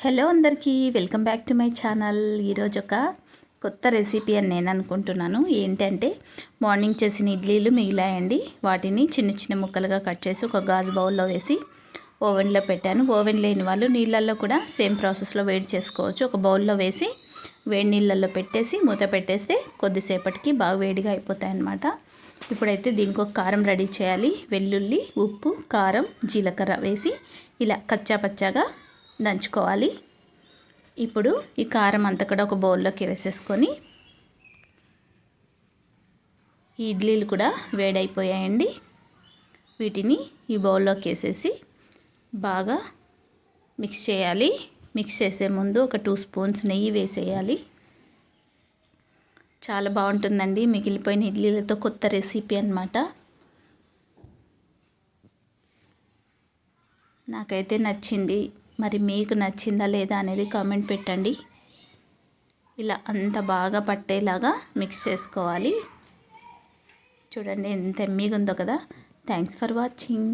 Hello అందరికీ welcome back to my channel. ఈరోజు ఒక కొత్త రెసిపీ అని నేను అనుకుంటున్నాను. ఏంటంటే మార్నింగ్ చేసిన ఇడ్లీలు మిగిలాయండి. వాటిని చిన్న చిన్న ముక్కలుగా కట్ చేసి ఒక గాజు బౌల్లో వేసి ఓవెన్లో పెట్టాను. ఓవెన్ లేని వాళ్ళు నీళ్ళల్లో కూడా సేమ్ ప్రాసెస్లో వేడి చేసుకోవచ్చు. ఒక బౌల్లో వేసి వేడి నీళ్ళల్లో పెట్టేసి మూత పెట్టేస్తే కొద్దిసేపటికి బాగా వేడిగా అయిపోతాయి అన్నమాట. ఇప్పుడైతే దీనికి ఒక కారం రెడీ చేయాలి. వెల్లుల్లి, ఉప్పు, కారం, జీలకర్ర వేసి ఇలా కచ్చా పచ్చాగా దంచుకోవాలి. ఇప్పుడు ఈ కారం అంతా కూడా ఒక బౌల్లోకి వేసేసుకొని ఈ ఇడ్లీలు కూడా వేడైపోయాయండి. వీటిని ఈ బౌల్లోకి వేసేసి బాగా మిక్స్ చేయాలి. మిక్స్ చేసే ముందు ఒక 2 స్పూన్స్ నెయ్యి వేసేయాలి. చాలా బాగుంటుందండి. మిగిలిపోయిన ఇడ్లీలతో కొత్త రెసిపీ అన్నమాట. నాకైతే నచ్చింది. మరి మీకు నచ్చిందా లేదా అనేది కామెంట్ పెట్టండి. ఇలా అంత బాగా పట్టేలాగా మిక్స్ చేసుకోవాలి. చూడండి ఎంత ఎమ్మీగా ఉందో కదా. Thanks for watching.